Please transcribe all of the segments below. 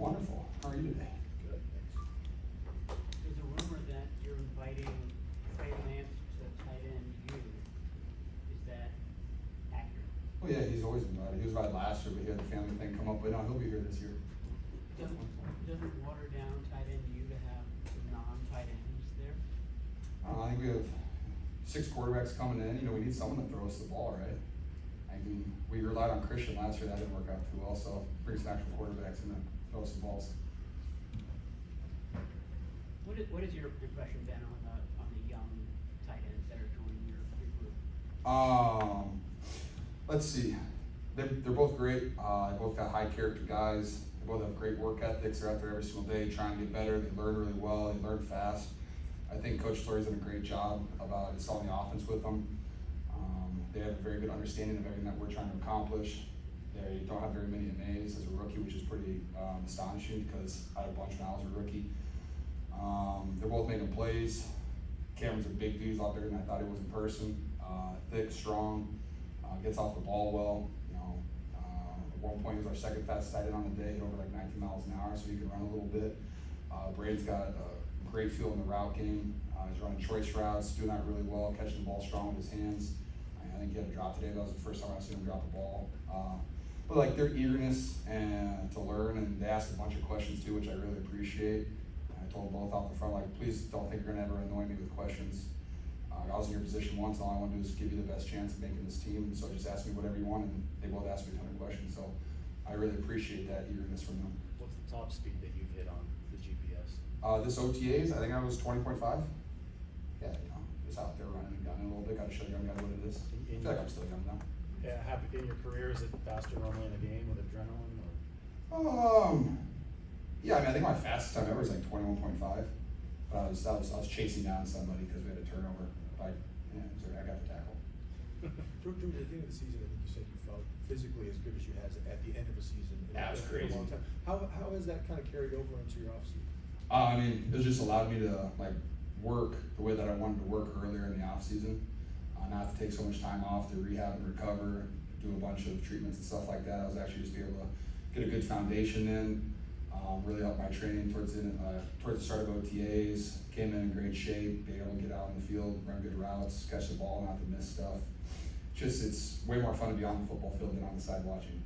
wonderful. How are you today? Good, thanks. There's a rumor that you're inviting Trey Lance to tight end you. Is that accurate? Oh yeah, he's always invited. He was invited last year, but he had the family thing come up. But no, he'll be here this year. Doesn't water down tight end you to have non-tight ends there? I think we have 6 quarterbacks coming in. You know, we need someone to throw us the ball, right? I mean, we relied on Christian last year. That didn't work out too well. So bring some actual quarterbacks in to throw us the balls. What is your impression, Ben, on the young tight ends that are joining your group? Let's see. They're both great. They both got high character guys. They both have great work ethics. They're out there every single day trying to get better. They learn really well. They learn fast. I think Coach Fleury's done a great job about installing the offense with them. They have a very good understanding of everything that we're trying to accomplish. They don't have very many MAs as a rookie, which is pretty astonishing because I had a bunch when I was a rookie. They're both making plays. Cameron's a big dude. He's a lot bigger than I thought he was in person. Thick, strong, gets off the ball well. You know, at one point he was our second fastest tight end on the day, hit over like 19 miles an hour, so he can run a little bit. Brady's got a great feel in the route game. He's running choice routes, doing that really well, catching the ball strong with his hands. I think he had a drop today. That was the first time I've seen him drop the ball. But like their eagerness and to learn, and they asked a bunch of questions too, which I really appreciate. I told them both off the front, like, please don't think you're gonna ever annoy me with questions. I was in your position once, and all I want to do is give you the best chance of making this team. So just ask me whatever you want, and they both asked me a ton of questions. So I really appreciate that eagerness from them. What's the top speed that you've hit on the GPS? This OTAs, I think I was 20.5. Yeah, you know, just out there running and gunning a little bit. Got to show the young guys what it is. I feel like I'm still young now. Yeah, in your career, is it faster normally in a game with adrenaline? Or? Yeah, I mean, I think my fastest time ever was like 21.5. But I was chasing down somebody because we had a turnover. I got the tackle. George, at the end of the season, I think you said you felt physically as good as you had at the end of a season. That was crazy. A long time. How has that kind of carried over into your offseason? I mean, it just allowed me to like work the way that I wanted to work earlier in the off season. Not to take so much time off to rehab and recover, do a bunch of treatments and stuff like that. I was actually just be able to get a good foundation in, really up my training towards the start of OTAs. Came in great shape, being able to get out in the field, run good routes, catch the ball, not to miss stuff. Just it's way more fun to be on the football field than on the side watching.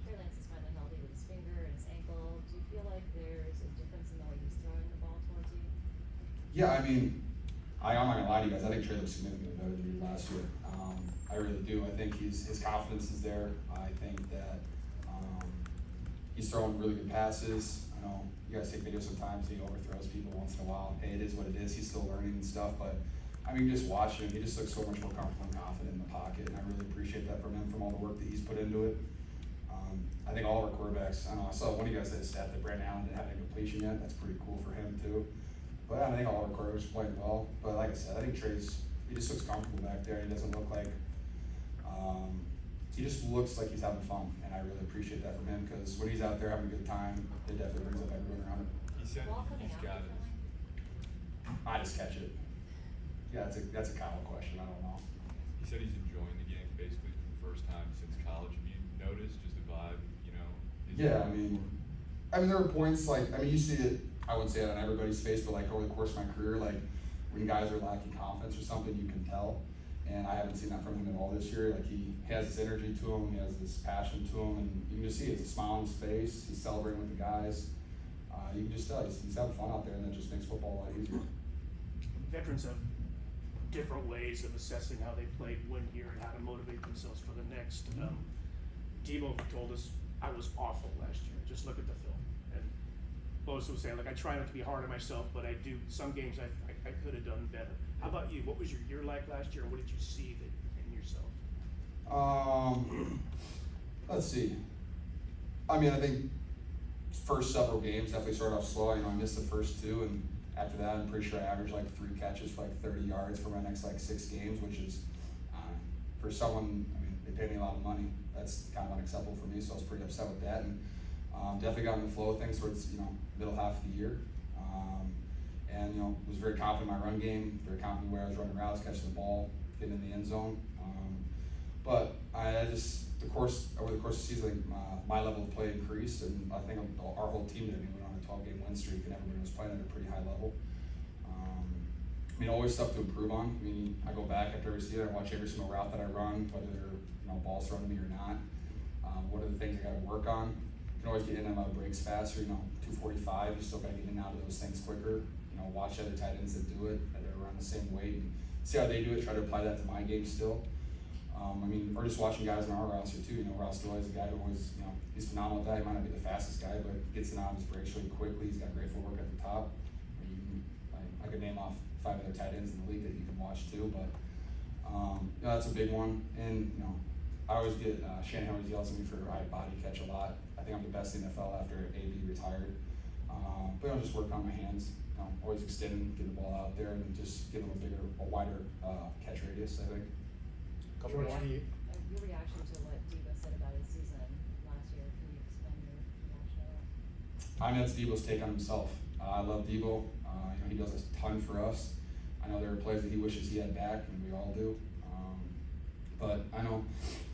Trey Lance is finally healthy with his finger and his ankle. Do you feel like there's a difference in the way he's throwing the ball towards you? Yeah, I mean, I'm not gonna lie to you guys. I think Trey looks significantly better than he did last year. I really do. I think his confidence is there. I think that he's throwing really good passes. I know you guys take videos sometimes. He overthrows people once in a while. Hey, it is what it is. He's still learning and stuff. But I mean, just watching him, he just looks so much more comfortable and confident in the pocket, and I really appreciate that from him, from all the work that he's put into it. I think all of our quarterbacks. I know I saw one of you guys said a stat that Brandon Allen didn't have any completion yet. That's pretty cool for him too. But I think all of our quarterbacks are playing well. But like I said, I think he just looks comfortable back there. He doesn't look like. He just looks like he's having fun, and I really appreciate that from him because when he's out there having a good time, it definitely brings up everyone around him. He said he's got it. I just catch it. Yeah, that's a Kyle question. I don't know. He said he's enjoying the game basically for the first time since college. Have you noticed just the vibe, you know? Yeah, I mean, there are points you see it. I wouldn't say it on everybody's face, but like over the course of my career, like when guys are lacking confidence or something, you can tell. And I haven't seen that from him at all this year. Like he has this energy to him, he has this passion to him, and you can just see it. It's a smile on his face. He's celebrating with the guys. You can just tell he's having fun out there, and that just makes football a lot easier. Veterans have different ways of assessing how they played one year and how to motivate themselves for the next. Debo told us I was awful last year. Just look at the film. And Lois was saying, like, I try not to be hard on myself, but I do. Some games I could have done better. How about you? What was your year like last year, and what did you see in yourself? Let's see. I mean, I think first several games definitely started off slow. I missed the first 2, and after that, I'm pretty sure I averaged like 3 catches for like 30 yards for my next like 6 games, which is for someone. I mean, they paid me a lot of money. That's kind of unacceptable for me, so I was pretty upset with that. And definitely got in the flow of things towards middle half of the year. And was very confident in my run game, very confident where I was running routes, catching the ball, getting in the end zone. But over the course of the season, my level of play increased, and I think our whole team did. I mean, we went on a 12-game win streak, and everybody was playing at a pretty high level. I mean, always stuff to improve on. I mean, I go back after every season, I watch every single route that I run, whether they're balls thrown to me or not. What are the things I got to work on? You can always get in and out of breaks faster. 245, you still got to get in and out of those things quicker. Watch other tight ends that do it, that are around the same weight, and see how they do it. Try to apply that to my game still. I mean, or just watching guys in our roster too. Ross Doyle is a guy who always, he's phenomenal at that. He might not be the fastest guy, but gets in and out of his breaks really quickly. He's got great footwork at the top. I could name off 5 other tight ends in the league that you can watch too, but that's a big one. And I always get Shanahan always yells at me for I body catch a lot. I think I'm the best in the NFL after AB retired. But I'll just work on my hands. Always extending, get the ball out there, and just get a wider catch radius, I think. George, Your reaction to what Debo said about his season last year, can you explain your reaction to that? I mean, that's Debo's take on himself. I love Debo. He does a ton for us. I know there are plays that he wishes he had back, and we all do. But I know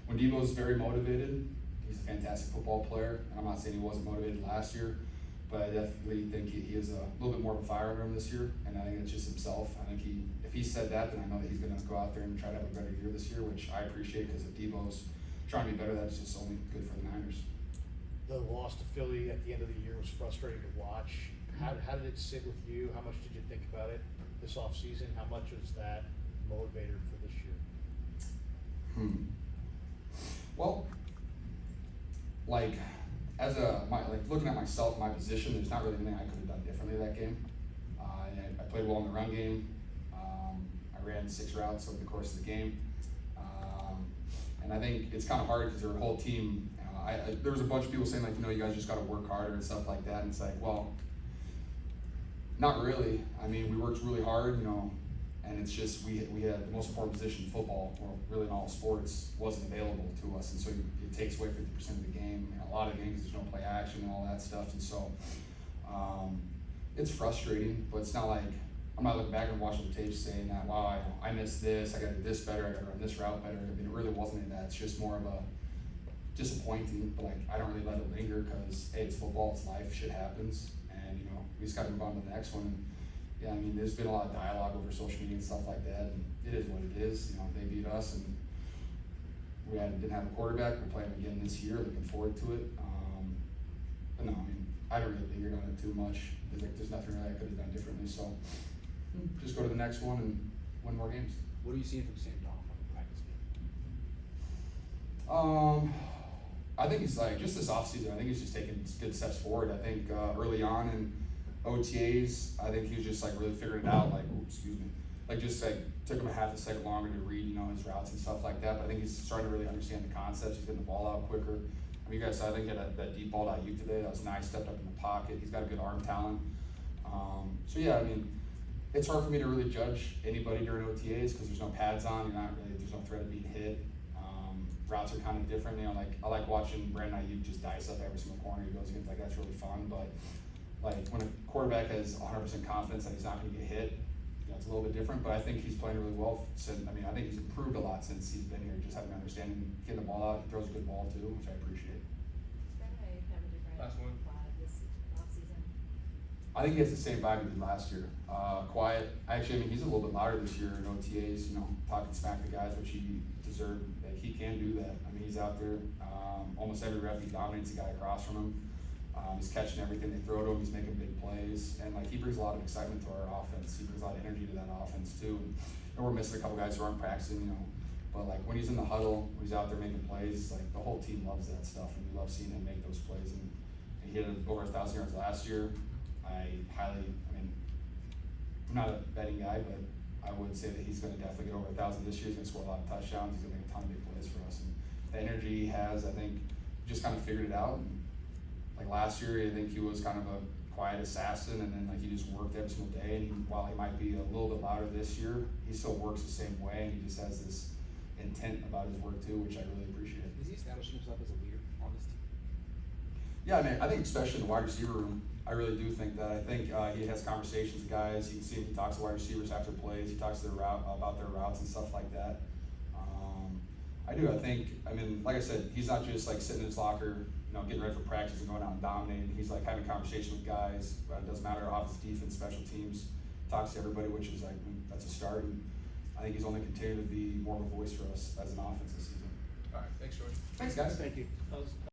when Debo's very motivated, he's a fantastic football player. And I'm not saying he wasn't motivated last year, but I definitely think he is a little bit more of a fire under him this year. And I think it's just himself. I think if he said that, then I know that he's going to go out there and try to have a better year this year, which I appreciate, because if Debo's trying to be better, that's just only good for the Niners. the loss to Philly at the end of the year was frustrating to watch. How did it sit with you? How much did you think about it this offseason? How much was that motivator for this year? Well, looking at myself, my position, there's not really anything I could have done differently that game. I played well in the run game. I ran 6 routes over the course of the game. And I think it's kind of hard because their whole team, there was a bunch of people saying you guys just got to work harder and stuff like that. And it's like, well, not really. I mean, we worked really hard, and it's just we had the most important position in football, or really in all sports, wasn't available to us, and so it takes away 50% of the game. A lot of games there's no play action and all that stuff, and so it's frustrating. But it's not like I'm not looking back and watching the tape saying that, wow, I missed this, I got to do this better, I got to run this route better. I mean, it really wasn't any of that. It's just more of a disappointing, but I don't really let it linger because hey, it's football, it's life, shit happens, and we just got to move on to the next one. And yeah, I mean, there's been a lot of dialogue over social media and stuff like that, and it is what it is. They beat us, and we didn't have a quarterback. We're playing again this year. Looking forward to it. But no, I mean, I haven't really lingered on it too much. There's nothing really I could have done differently. So just go to the next one and win more games. What are you seeing from Sam Donald on the practice field? I think he's just this offseason, I think he's just taking good steps forward. I think early on in OTAs, I think he was just really figuring it out. Took him a half a second longer to read, his routes and stuff like that. But I think he's starting to really understand the concepts. He's getting the ball out quicker. I mean, you guys saw, I think he had that deep ball to Ayuk today. That was nice. Stepped up in the pocket. He's got a good arm talent. So yeah, I mean, it's hard for me to really judge anybody during OTAs because there's no pads on. There's no threat of being hit. Routes are kind of different. I like watching Brandon Ayuk just dice up every single corner he goes against. That's really fun. But when a quarterback has 100% confidence that he's not going to get hit, it's a little bit different. But I think he's playing really well. I think he's improved a lot since he's been here. Just having an understanding, getting the ball out. He throws a good ball too, which I appreciate. Brandon Ayuk have a different Last one. vibe this offseason? I think he has the same vibe he did last year. Quiet. Actually, he's a little bit louder this year in OTAs, talking smack to guys, which he deserved. He can do that. He's out there. Almost every rep, he dominates the guy across from him. He's catching everything they throw to him. He's making big plays. And, he brings a lot of excitement to our offense. He brings a lot of energy to that offense, too. And we're missing a couple guys who aren't practicing, But, when he's in the huddle, when he's out there making plays, the whole team loves that stuff. And we love seeing him make those plays. And he hit over 1,000 yards last year. I'm not a betting guy, but I would say that he's going to definitely get over 1,000 this year. He's going to score a lot of touchdowns. He's going to make a ton of big plays for us. And the energy he has, I think, just kind of figured it out. And last year, I think he was kind of a quiet assassin, and then he just worked every single day. And while he might be a little bit louder this year, he still works the same way, and he just has this intent about his work too, which I really appreciate. Is he establishing himself as a leader on this team? Yeah, I think especially in the wide receiver room, I really do think that. I think he has conversations with guys. You can see him, he talks to wide receivers after plays. He talks to about their routes and stuff like that. I do. I think, I mean, like I said, he's not just like sitting in his locker, you know, getting ready for practice and going out and dominating. He's like having a conversation with guys. It doesn't matter offense, defense, special teams. Talks to everybody, which is like, that's a start. And I think he's only continued to be more of a voice for us as an offense this season. All right, thanks, George. Thanks, guys. Thank you.